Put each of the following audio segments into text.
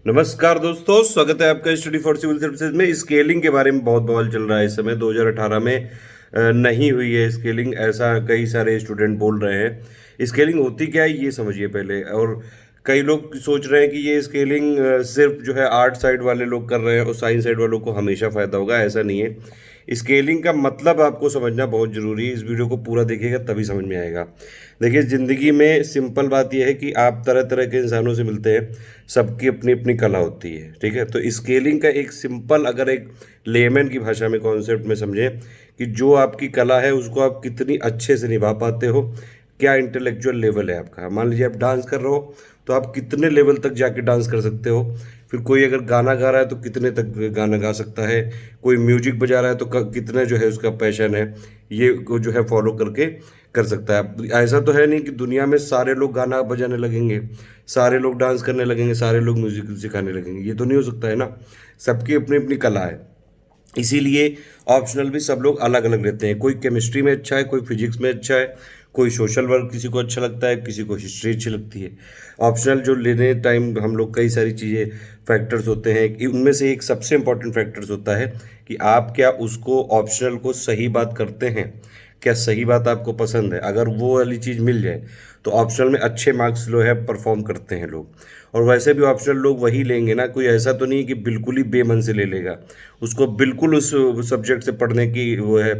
नमस्कार दोस्तों, स्वागत है आपका स्टडी फॉर सिविल सर्विसेज में। स्केलिंग के बारे में बहुत बवाल चल रहा है इस समय। 2018 में नहीं हुई है स्केलिंग, ऐसा कई सारे स्टूडेंट बोल रहे हैं। स्केलिंग होती क्या है ये समझिए पहले। और कई लोग सोच रहे हैं कि ये स्केलिंग सिर्फ जो है आर्ट साइड वाले लोग कर रहे हैं और साइंस साइड वालों को हमेशा फ़ायदा होगा, ऐसा नहीं है। स्केलिंग का मतलब आपको समझना बहुत ज़रूरी है। इस वीडियो को पूरा देखिएगा तभी समझ में आएगा। देखिए, ज़िंदगी में सिंपल बात यह है कि आप तरह तरह के इंसानों से मिलते हैं, सबकी अपनी अपनी कला होती है, ठीक है। तो स्केलिंग का एक सिंपल, अगर एक लेमैन की भाषा में, कॉन्सेप्ट में समझें कि जो आपकी कला है उसको आप कितनी अच्छे से निभा पाते हो, क्या इंटेलेक्चुअल लेवल है आपका। मान लीजिए आप डांस कर रहे हो तो आप कितने लेवल तक जाके डांस कर सकते हो। फिर कोई अगर गाना गा रहा है तो कितने तक गाना गा सकता है। कोई म्यूजिक बजा रहा है तो कितना जो है उसका पैशन है, ये को जो है फॉलो करके कर सकता है। अब ऐसा तो है नहीं कि दुनिया में सारे लोग गाना बजाने लगेंगे, सारे लोग डांस करने लगेंगे, सारे लोग म्यूजिक सिखाने लगेंगे, ये तो नहीं हो सकता है ना। सबकी अपनी अपनी कला है। इसीलिए ऑप्शनल भी सब लोग अलग अलग लेते हैं। कोई केमिस्ट्री में अच्छा है, कोई फिजिक्स में अच्छा है, कोई सोशल वर्क किसी को अच्छा लगता है, किसी को हिस्ट्री अच्छी लगती है। ऑप्शनल जो लेने टाइम हम लोग कई सारी चीज़ें, फैक्टर्स होते हैं कि उनमें से एक सबसे इम्पॉर्टेंट फैक्टर्स होता है कि आप क्या उसको ऑप्शनल को सही बात करते हैं, क्या सही बात आपको पसंद है। अगर वो वाली चीज़ मिल जाए तो ऑप्शनल में अच्छे मार्क्स जो है परफॉर्म करते हैं लोग। और वैसे भी ऑप्शनल लोग वही लेंगे ना, कोई ऐसा तो नहीं कि बिल्कुल ही बेमन से ले लेगा। उसको बिल्कुल उस सब्जेक्ट से पढ़ने की वो है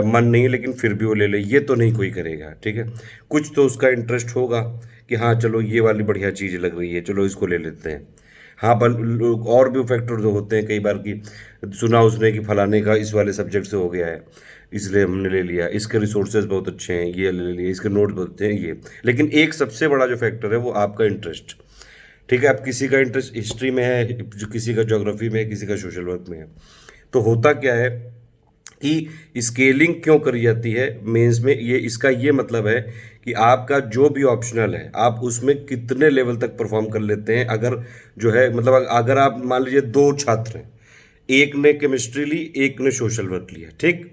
मन नहीं है, लेकिन फिर भी वो ले ले, ये तो नहीं कोई करेगा, ठीक है। कुछ तो उसका इंटरेस्ट होगा कि हाँ चलो ये वाली बढ़िया चीज़ लग रही है, चलो इसको ले लेते हैं। हाँ, बल लोग और भी फैक्टर जो होते हैं कई बार की, सुना उसने कि फलाने का इस वाले सब्जेक्ट से हो गया है, इसलिए हमने ले लिया, इसके रिसोर्सेज बहुत अच्छे हैं, ये ले लिए, इसके नोट बहुत अच्छे हैं, ये। लेकिन एक सबसे बड़ा जो फैक्टर है वो आपका इंटरेस्ट, ठीक है। अब किसी का इंटरेस्ट हिस्ट्री में है, जो किसी का ज्योग्राफी में है, किसी का सोशल वर्क में है। तो होता क्या है कि स्केलिंग क्यों करी जाती है मेंस में, ये इसका ये मतलब है कि आपका जो भी ऑप्शनल है आप उसमें कितने लेवल तक परफॉर्म कर लेते हैं। अगर जो है मतलब अगर आप मान लीजिए दो छात्र हैं, एक ने केमिस्ट्री ली, एक ने सोशल वर्क लिया, ठीक।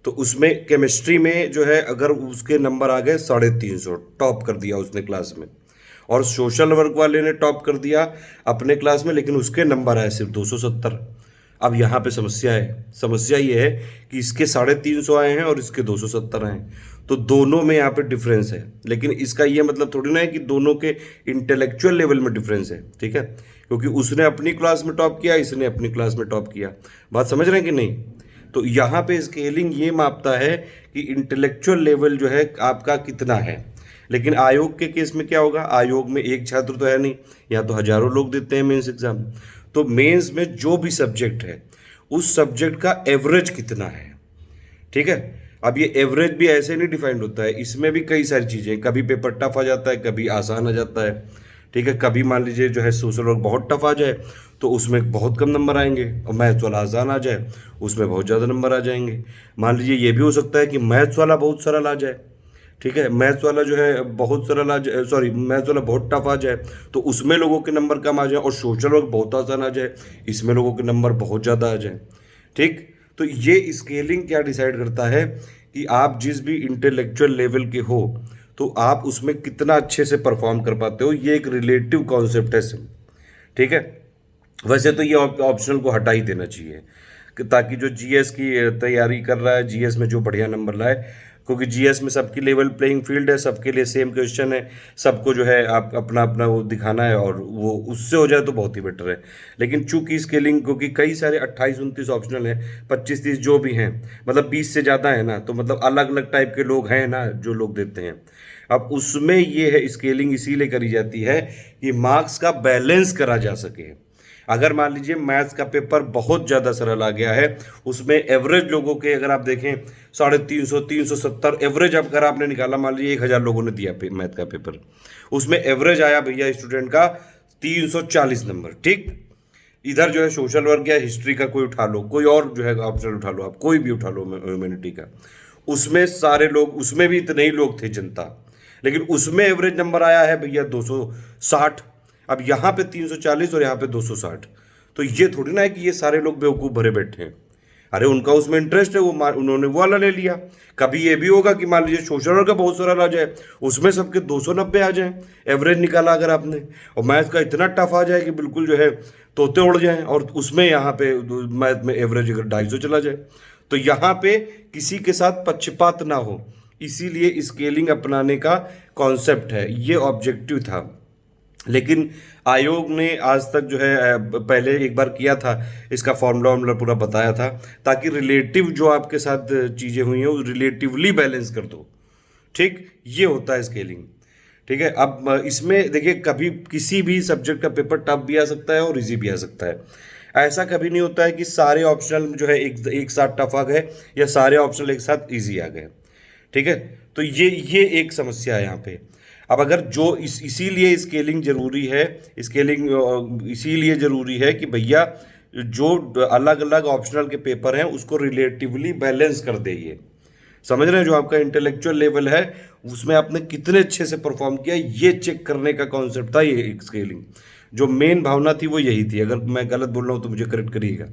तो उसमें केमिस्ट्री में जो है अगर उसके नंबर आ गए 350, टॉप कर दिया उसने क्लास में। और सोशल वर्क वाले ने टॉप कर दिया अपने क्लास में, लेकिन उसके नंबर आए सिर्फ 270। अब यहाँ पे समस्या है। समस्या ये है कि इसके 350 आए हैं और इसके 270 आए हैं, तो दोनों में यहाँ पे डिफरेंस है। लेकिन इसका ये मतलब थोड़ी ना है कि दोनों के इंटेलेक्चुअल लेवल में डिफरेंस है, ठीक है। क्योंकि उसने अपनी क्लास में टॉप किया, इसने अपनी क्लास में टॉप किया। बात समझ रहे हैं कि नहीं। तो यहाँ पे स्केलिंग ये मापता है कि इंटेलेक्चुअल लेवल जो है आपका कितना है। लेकिन आयोग के केस में क्या होगा, आयोग में एक छात्र तो है नहीं, यहाँ तो हजारों लोग देते हैं मेंस एग्जाम। तो मेंस में जो भी सब्जेक्ट है उस सब्जेक्ट का एवरेज कितना है, ठीक है। अब ये एवरेज भी ऐसे नहीं डिफाइंड होता है, इसमें भी कई सारी चीज़ें, कभी पेपर टफ आ जाता है, कभी आसान आ जाता है, ठीक है। कभी मान लीजिए जो है सोशल वर्क बहुत टफ आ जाए तो उसमें बहुत कम नंबर आएंगे, और मैथ्स वाला आसान आ जाए उसमें बहुत ज़्यादा नंबर आ जाएंगे। मान लीजिए ये भी हो सकता है कि मैथ्स वाला बहुत सरल आ जाए, ठीक है। मैथ्स वाला जो है बहुत सरल आ जाए, सॉरी मैथ्स वाला बहुत टफ आ जाए तो उसमें लोगों के नंबर कम आ जाए, और सोशल वर्क बहुत आसान आ जाए, इसमें लोगों के नंबर बहुत ज़्यादा आ जाए, ठीक। तो ये स्केलिंग क्या डिसाइड करता है कि आप जिस भी इंटेलेक्चुअल लेवल के हो तो आप उसमें कितना अच्छे से परफॉर्म कर पाते हो। ये एक रिलेटिव कॉन्सेप्ट है, ठीक है। वैसे तो ये ऑप्शनल को हटा ही देना चाहिए ताकि जो जीएस की तैयारी कर रहा है, जीएस में जो बढ़िया नंबर लाए, क्योंकि जीएस में सबकी लेवल प्लेइंग फील्ड है, सबके लिए सेम क्वेश्चन है, सबको जो है आप अपना अपना वो दिखाना है, और वो उससे हो जाए तो बहुत ही बेटर है। लेकिन चूंकि स्केलिंग, क्योंकि कई सारे 28-29 ऑप्शनल हैं, 25-30 जो भी हैं, मतलब 20 से ज़्यादा है ना, तो मतलब अलग अलग टाइप के लोग हैं ना जो लोग देते हैं। अब उसमें ये है स्केलिंग इसीलिए करी जाती है कि मार्क्स का बैलेंस करा जा सके। अगर मान लीजिए मैथ्स का पेपर बहुत ज़्यादा सरल आ गया है, उसमें एवरेज लोगों के अगर आप देखें 350, 370 एवरेज अगर आपने निकाला, मान लीजिए 1000 लोगों ने दिया मैथ का पेपर, उसमें एवरेज आया भैया स्टूडेंट का 340 नंबर, ठीक। इधर जो है सोशल वर्क या हिस्ट्री का कोई उठा लो, कोई और जो है ऑप्शनल उठा लो, आप कोई भी उठा लो ह्यूमैनिटी का, उसमें सारे लोग, उसमें भी इतने ही लोग थे जनता, लेकिन उसमें एवरेज नंबर आया है भैया 260। अब यहाँ पे 340 और यहाँ पे 260, तो ये थोड़ी ना है कि ये सारे लोग बेवकूफ़ भरे बैठे हैं। अरे उनका उसमें इंटरेस्ट है, उन्होंने वो वाला ले लिया। कभी ये भी होगा कि मान लीजिए सोशल वर्क का बहुत सारा आ जाए, उसमें सबके 290 आ जाए, एवरेज निकाला अगर आपने, और मैथ का इतना टफ आ जाए कि बिल्कुल जो है तोते उड़ जाएं, और उसमें यहाँ पे मैथ में एवरेज अगर 250 चला जाए, तो यहाँ पे किसी के साथ पक्षपात ना हो, इसीलिए स्केलिंग अपनाने का कॉन्सेप्ट है, ये ऑब्जेक्टिव था। लेकिन आयोग ने आज तक जो है पहले एक बार किया था, इसका फॉर्मूला वार्मूला पूरा बताया था, ताकि रिलेटिव जो आपके साथ चीज़ें हुई हैं वो रिलेटिवली बैलेंस कर दो। ठीक, ये होता है स्केलिंग। ठीक है, अब इसमें देखिए कभी किसी भी सब्जेक्ट का पेपर टफ भी आ सकता है और इजी भी आ सकता है। ऐसा कभी नहीं होता है कि सारे ऑप्शनल जो है एक साथ टफ आ गए या सारे ऑप्शनल एक साथ इजी आ गए। ठीक है, तो ये एक समस्या है यहाँ पे। अब अगर जो इसीलिए स्केलिंग जरूरी है, स्केलिंग इसीलिए जरूरी है कि भैया जो अलग अलग ऑप्शनल के पेपर हैं उसको रिलेटिवली बैलेंस कर दे। ये समझ रहे हैं, जो आपका इंटेलेक्चुअल लेवल है उसमें आपने कितने अच्छे से परफॉर्म किया, ये चेक करने का कॉन्सेप्ट था ये स्केलिंग। जो मेन भावना थी वो यही थी, अगर मैं गलत बोल रहा हूँ तो मुझे करेक्ट करिएगा।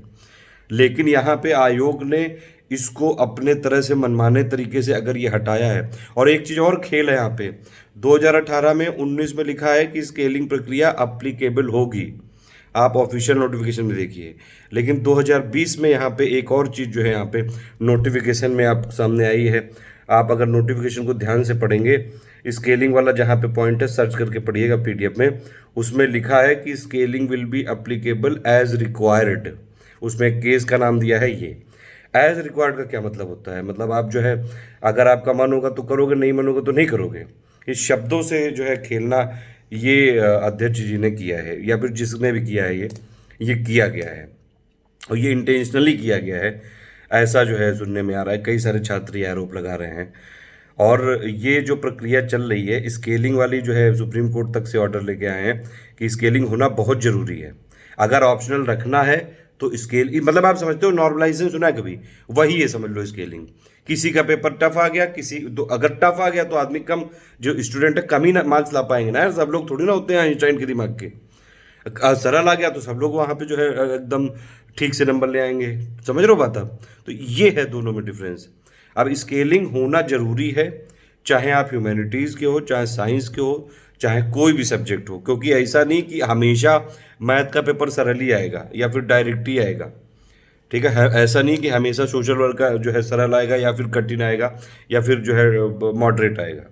लेकिन यहाँ पे आयोग ने इसको अपने तरह से मनमाने तरीके से अगर ये हटाया है, और एक चीज़ और खेल है यहाँ पे, 2018 में 19 में लिखा है कि स्केलिंग प्रक्रिया अप्लीकेबल होगी, आप ऑफिशियल नोटिफिकेशन में देखिए। लेकिन 2020 में यहाँ पे एक और चीज़ जो है यहाँ पे नोटिफिकेशन में आप सामने आई है, आप अगर नोटिफिकेशन को ध्यान से पढ़ेंगे, स्केलिंग वाला जहाँ पे पॉइंट है सर्च करके पढ़िएगा पीडीएफ में, उसमें लिखा है कि scaling will be applicable as required. उसमें केस का नाम दिया है ये। एज रिक्वायर्ड का क्या मतलब होता है, मतलब आप जो है अगर आपका मन होगा तो करोगे, नहीं मन होगा तो नहीं करोगे। इस शब्दों से जो है खेलना ये अध्यक्ष जी ने किया है, या फिर जिसने भी किया है ये किया गया है, और ये इंटेंशनली किया गया है, ऐसा जो है सुनने में आ रहा है। कई सारे छात्र ये आरोप लगा रहे हैं। और ये जो प्रक्रिया चल रही है स्केलिंग वाली, जो है सुप्रीम कोर्ट तक से ऑर्डर लेके आए हैं कि स्केलिंग होना बहुत ज़रूरी है। अगर ऑप्शनल रखना है तो स्केल, मतलब आप समझते हो नॉर्मलाइजेशन सुना है कभी, वही है समझ लो स्केलिंग। किसी का पेपर टफ आ गया, किसी तो अगर टफ आ गया तो आदमी कम, जो स्टूडेंट है कम ही मार्क्स ला पाएंगे ना यार, सब लोग थोड़ी ना होते हैं आइंस्टाइन के दिमाग के। सरल आ गया तो सब लोग वहाँ पे जो है एकदम ठीक से नंबर ले आएंगे। समझ रहे हो बात आप? तो ये है दोनों में डिफरेंस। अब स्केलिंग होना जरूरी है, चाहे आप ह्यूमैनिटीज़ के हो, चाहे साइंस के हो, चाहे कोई भी सब्जेक्ट हो, क्योंकि ऐसा नहीं कि हमेशा मैथ का पेपर सरल ही आएगा या फिर डायरेक्ट ही आएगा। ठीक है, ऐसा नहीं कि हमेशा सोशल वर्क का जो है सरल आएगा या फिर कठिन आएगा या फिर जो है मॉडरेट आएगा।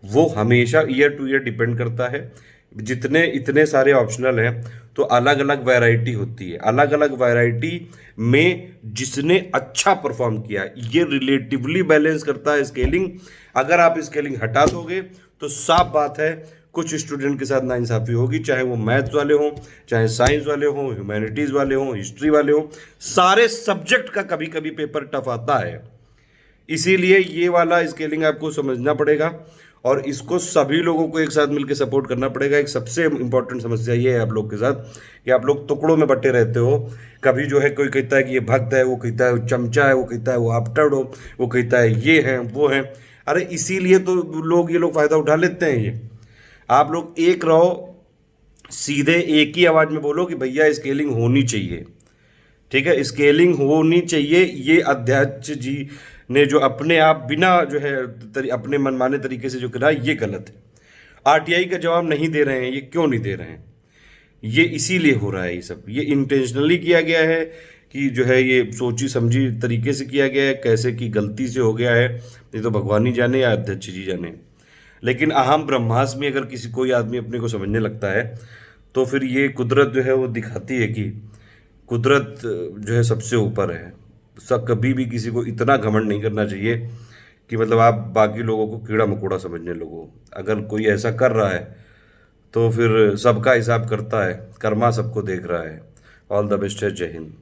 वो हमेशा ईयर टू ईयर डिपेंड करता है। जितने इतने सारे ऑप्शनल हैं तो अलग अलग वैरायटी होती है, अलग अलग वैरायटी में जिसने अच्छा परफॉर्म किया ये रिलेटिवली बैलेंस करता है स्केलिंग। अगर आप स्केलिंग हटा दोगे तो साफ बात है कुछ स्टूडेंट के साथ नाइंसाफ़ी होगी, चाहे वो मैथ्स वाले हों, चाहे साइंस वाले हों, ह्यूमैनिटीज़ वाले हों, हिस्ट्री वाले हों, सारे सब्जेक्ट का कभी कभी पेपर टफ आता है। इसीलिए ये वाला स्केलिंग आपको समझना पड़ेगा और इसको सभी लोगों को एक साथ मिलकर सपोर्ट करना पड़ेगा। एक सबसे इंपॉर्टेंट समस्या ये है आप लोग के साथ कि आप लोग टुकड़ों में बटे रहते हो। कभी जो है कोई कहता है कि ये भक्त है, वो कहता है वो चमचा है, वो कहता है वो आपटड़ हो, वो कहता है ये है वो है। अरे इसीलिए तो ये लोग फ़ायदा उठा लेते हैं। ये आप लोग एक रहो, सीधे एक ही आवाज़ में बोलो कि भैया स्केलिंग होनी चाहिए। ठीक है, स्केलिंग होनी चाहिए। ये अध्यक्ष जी ने जो अपने आप बिना जो है अपने मनमाने तरीके से जो करा, ये गलत है। आरटीआई का जवाब नहीं दे रहे हैं, ये क्यों नहीं दे रहे हैं? ये इसीलिए हो रहा है, ये सब ये इंटेंशनली किया गया है कि जो है ये सोची समझी तरीके से किया गया है। कैसे की गलती से हो गया है ये तो भगवान ही जाने या अध्यक्ष जी जाने। लेकिन अहम ब्रह्मास्मि में अगर कोई आदमी अपने को समझने लगता है तो फिर ये कुदरत जो है वो दिखाती है कि कुदरत जो है सबसे ऊपर है। सब कभी भी किसी को इतना घमंड नहीं करना चाहिए कि मतलब आप बाकी लोगों को कीड़ा मकोड़ा समझने लगो। अगर कोई ऐसा कर रहा है तो फिर सबका हिसाब करता है, कर्मा सबको देख रहा है। ऑल द बेस्ट है, जय हिंद।